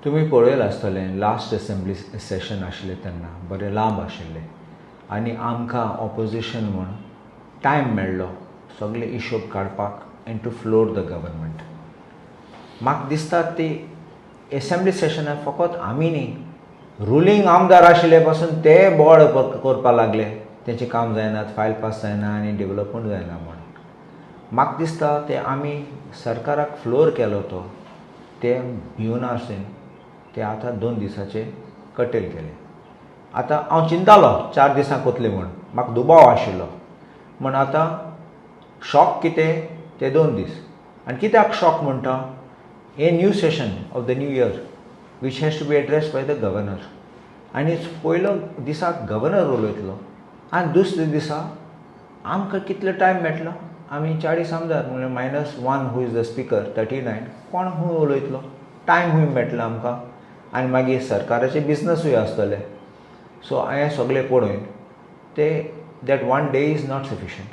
तुम्ही पळयलें आसतलें लास्ट असेंब्ली सेशन आशिल्लें तेन्ना बरें लांब आशिल्लें आनी आमकां ऑपोजिशन म्हूण टायम मेळ्ळो सगळे हिशोब काडपाक and to floor the government. म्हाका दिसता ती असेंब्ली सेशनाक फकत आमी न्ही, रुलींग आमदार आशिल्ले पासून ते बोवाळ करपाक लागले तेंचें काम जायनात, फायल पास जायना आनी डेव्हलपमेंट जायना म्हूण. म्हाका दिसता ते आमी सरकाराक फ्लोर केलो तो ते भिवन आसून ते आतां 2 दिसाचे कटेल केले. आतां हांव चिंतालो 4 दिसांक कोतले म्हूण, म्हाका दुबाव आशिल्लो, म्हण आतां शॉक कितें ते 2 दीस. आनी कित्याक शॉक म्हणटा, हे new session of the new year which has to be addressed by the governor आनी पयलो दिसाक गव्हर्नर उलयतलो आनी दुसरे दिसा आमकां कितलो टायम मेळटलो. आमी 40 आमदार म्हणजे -1 हू इज द स्पिकर 39 कोण हूंय उलयतलो, टायम हूंय मेळटलो आमकां आनी मागीर सरकाराचे बिजनसूय आसतले. सो हें सगळें पळोवन ते that 1 day is not sufficient.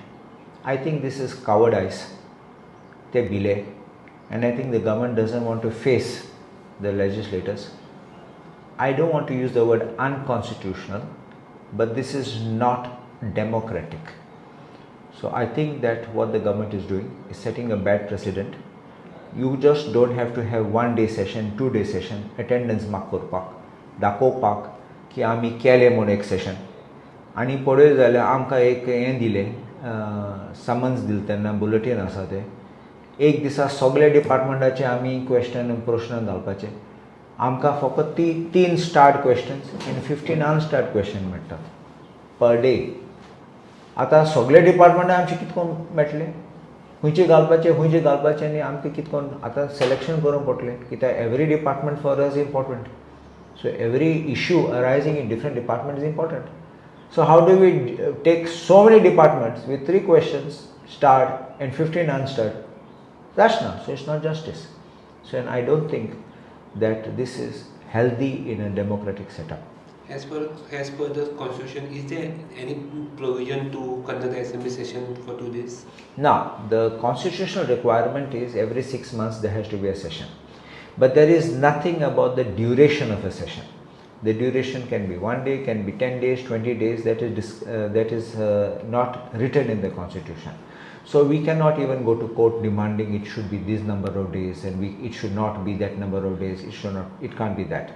I think this is cowardice. ते भिले and I think the government doesn't want to face the legislators. I don't want to use the word unconstitutional, but this is not democratic. So I think that what the government is doing is setting a bad precedent. You just don't have to have 1 day session, 2 day session, attendance mark करपाक, दाखोवपाक की आमी केलें म्हूण एक session. आनी पळय जाल्यार आमकां एक हें दिलें, समन्स दिलें तेन्ना बुलेटीन आसा तें, एक दिसा सगळे डिपार्टमेंटाचे आमी प्रश्न घालपाचे. आमकां फकत 3 स्टार्ट क्वेश्चन्स आनी 15 अनस्टार्ट क्वेश्चन मेळटात पर डे. आतां सगळे डिपार्टमेंटान आमचे कितकोन मेळटले, खंयचे घालपाचे आनी आमकां कितकोन आतां सिलेक्शन करूंक पडटलें, कित्याक every department for us important. So every issue arising in different department is important. So how do we take so many departments with 3 questions starred and 15 unstarred? That's not. So it's not justice. So and I don't think that this is healthy in a democratic setup. As per the constitution, is there any provision to conduct the assembly session for 2 days? Now, the constitutional requirement is every 6 months there has to be a session. But there is nothing about the duration of a session. The duration can be 1 day, can be 10 days, 20 days. That is not written in the constitution. So we cannot even go to court demanding it should be this number of days and it should not be that number of days. It can't be that.